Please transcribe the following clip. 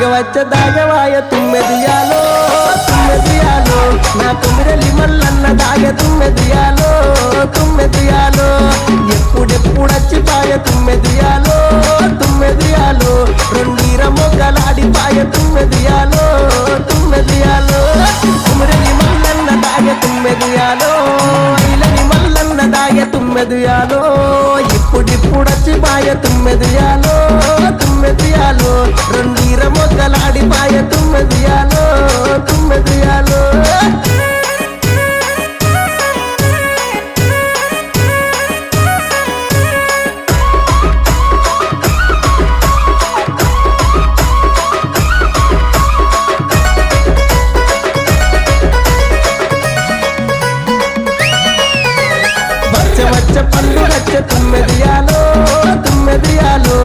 దాగవాయ తుమ్మెదియాలో తుమ్మెదియాలో నా కుమిరలి మల్లన్న దాగ తుమ్మెదియాలో తుమ్మెదియాలో ఎప్పుడెప్పుడచ్చిపాయ తుమ్మెదియాలో తుమ్మెదియాలో రెండీర మొగ్గలాడిపాయ తుమ్మెదియాలో తుమ్మెదియాలో కుమిరలి మల్లన్న దాగ తుమ్మెదియాలో ఇలని మల్లన్న దాగ తుమ్మెదియాలో ఇప్పుడిప్పుడచ్చిపాయ తుమ్మెదియాలో